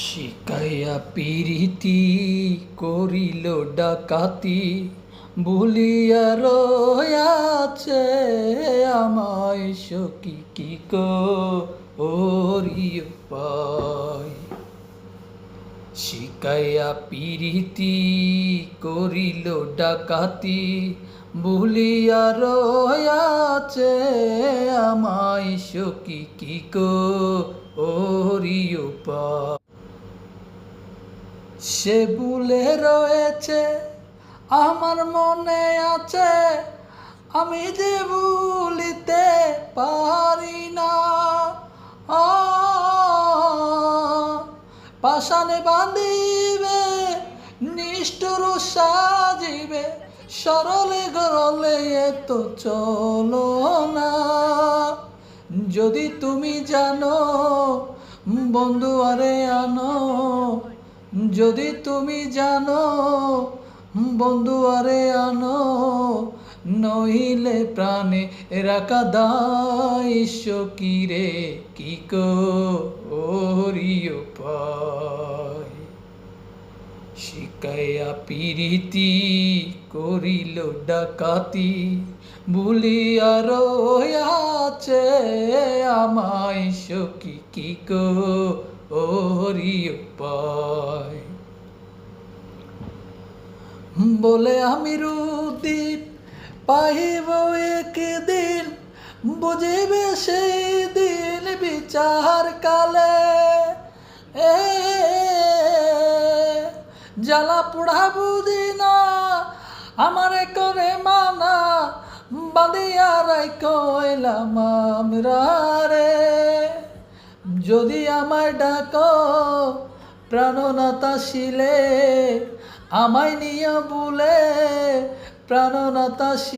শিকাইয়া পিরিতি করিল ডাকাতি ভুলিয়া রয়াছে আমায় সখী কি করি উপায়। শিকাইয়া পিরিতি করিল ডাকাতি ভুলিয়া রয়াছে আমায় সখী কি করি উপায়। সে ভুলে রয়েছে আমার মনে আছে, আমি যে ভুলিতে পারি না। পাষাণে বাঁধিবে নিষ্ঠুর সাজিবে, সরলে গরলে এত চলো না। যদি তুমি জানো বন্ধু আরে আনো, যদি তুমি জানো বন্ধু আরে আনো, নইলে প্রাণে রাখা দায় সখী রে কি করি উপায়। শিকাইয়া পিরিতি করিল ডাকাতি ভুলিয়া রয়াছে আমায় সখী কি করি উপায়। বলে আমি রূপদীপ পাইব একদিন, বুঝিবে সেই দিন বিচার কালে। জ্বালা পোড়া বুঝি না আমারে করে মানা, বাঁধিয়া রাইলাম আমরা রে। যদি আমায় ডাকো প্রাণনাথ শিলে, আমায় নিয়ে বলে প্রাণনাথ